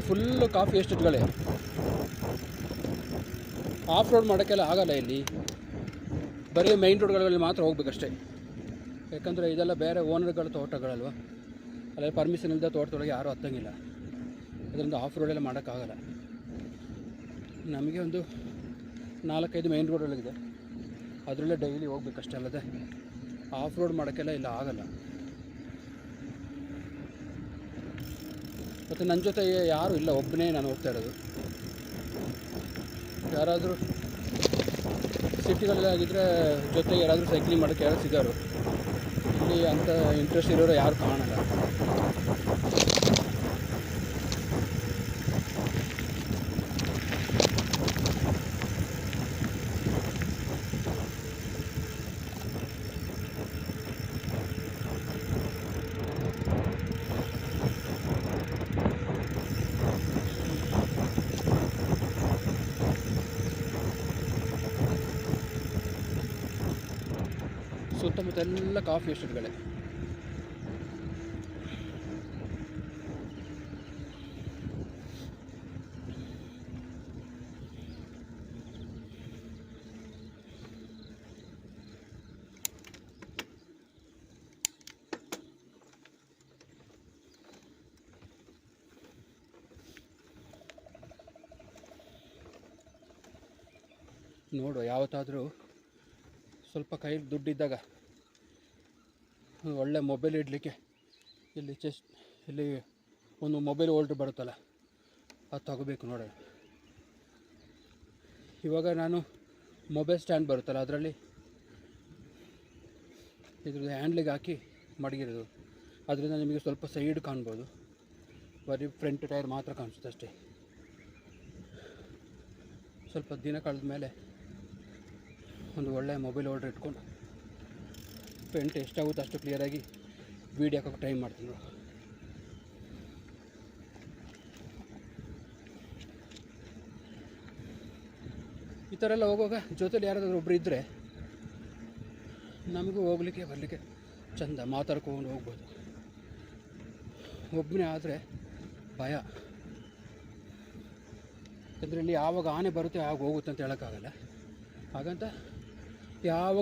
Full coffee ಎಸ್ಟೇಟ್ಗಳೇ. Off road ಮಾಡೋಕ್ಕೆಲ್ಲ ಆಗಲ್ಲ ಇಲ್ಲಿ, ಬರೀ ಮೈನ್ ರೋಡ್ಗಳಲ್ಲಿ ಮಾತ್ರ ಹೋಗ್ಬೇಕಷ್ಟೇ. ಯಾಕಂದರೆ ಇದೆಲ್ಲ ಬೇರೆ ಓನರ್ಗಳ ತೋಟಗಳಲ್ವ, ಅಲ್ಲೇ ಪರ್ಮಿಷನ್ ಇಲ್ಲದೆ ತೋಟದೊಳಗೆ ಯಾರೂ ಹತ್ತಂಗಿಲ್ಲ. ಅದರಿಂದ ಆಫ್ ರೋಡೆಲ್ಲ ಮಾಡೋಕ್ಕಾಗಲ್ಲ. ನಮಗೆ ಒಂದು 4-5 ಮೈನ್ ರೋಡಲ್ಲಿದೆ, ಅದರಲ್ಲೇ ಡೈಲಿ ಹೋಗ್ಬೇಕಷ್ಟೇ. ಅಲ್ಲದೆ ಆಫ್ ರೋಡ್ ಮಾಡೋಕ್ಕೆಲ್ಲ ಇಲ್ಲ, ಆಗಲ್ಲ. ಮತ್ತು ನನ್ನ ಜೊತೆ ಯಾರೂ ಇಲ್ಲ, ಒಬ್ಬನೇ ನಾನು ಹೋಗ್ತಾ ಇರೋದು. ಯಾರಾದರೂ ಸಿಟಿಗಳಲ್ಲಿ ಆಗಿದ್ದರೆ ಜೊತೆಗೆ ಯಾರಾದರೂ ಸೈಕ್ಲಿಂಗ್ ಮಾಡೋಕ್ಕೆ ಯಾರು ಸಿಗೋರು. ಇಲ್ಲಿ ಅಂಥ ಇಂಟ್ರೆಸ್ಟ್ ಇರೋರು ಯಾರು ಕಾಣಲ್ಲ. ಸುತ್ತಮುತ್ತ ಎಲ್ಲ ಕಾಫಿ ಎಸ್ಟೇಟ್ಗಳೇ. ನೋಡು, ಯಾವತ್ತಾದರೂ ಸ್ವಲ್ಪ ಕೈಲಿ ದುಡ್ಡಿದ್ದಾಗ ಒಳ್ಳೆ ಮೊಬೈಲ್ ಇಡಲಿಕ್ಕೆ ಇಲ್ಲಿ ಒಂದು ಮೊಬೈಲ್ ಹೋಲ್ಡ್ರ್ ಬರುತ್ತಲ್ಲ, ಅದು ತಗೋಬೇಕು ನೋಡೋಣ. ಇವಾಗ ನಾನು ಮೊಬೈಲ್ ಸ್ಟ್ಯಾಂಡ್ ಬರುತ್ತಲ್ಲ, ಅದರಲ್ಲಿ ಇದ್ರದ್ದು ಹ್ಯಾಂಡ್ಲಿಗೆ ಹಾಕಿ ಮಡಗಿರೋದು. ಅದರಿಂದ ನಿಮಗೆ ಸ್ವಲ್ಪ ಸೈಡ್ ಕಾಣ್ಬೋದು, ಬರೀ ಫ್ರಂಟ್ ಟೈರ್ ಮಾತ್ರ ಕಾಣಿಸುತ್ತೆ ಅಷ್ಟೇ. ಸ್ವಲ್ಪ ದಿನ ಕಳೆದ ಮೇಲೆ ಒಂದು ಒಳ್ಳೆಯ ಮೊಬೈಲ್ ಹೋಲ್ಡ್ರ್ ಇಟ್ಕೊಂಡು ಫ್ರಂಟ್ ಎಷ್ಟಾಗುತ್ತೆ ಅಷ್ಟು ಕ್ಲಿಯರಾಗಿ ವೀಡಿಯೋ ಹಾಕೋಕ್ಕೆ ಟ್ರೈ ಮಾಡ್ತೀನಿ. ಈ ಥರ ಎಲ್ಲ ಹೋಗುವಾಗ ಜೊತೆಲಿ ಯಾರಾದರೂ ಒಬ್ಬರು ಇದ್ದರೆ ನಮಗೂ ಹೋಗ್ಲಿಕ್ಕೆ ಬರಲಿಕ್ಕೆ ಚೆಂದ, ಮಾತಾಡ್ಕೊಂಡು ಹೋಗ್ಬೋದು. ಒಬ್ಬನೇ ಆದರೆ ಭಯ, ಯಾಕಂದರೆ ಇಲ್ಲಿ ಯಾವಾಗ ಆನೆ ಬರುತ್ತೆ ಯಾವಾಗ ಹೋಗುತ್ತೆ ಅಂತ ಹೇಳೋಕ್ಕಾಗಲ್ಲ. ಹಾಗಂತ ಯಾವ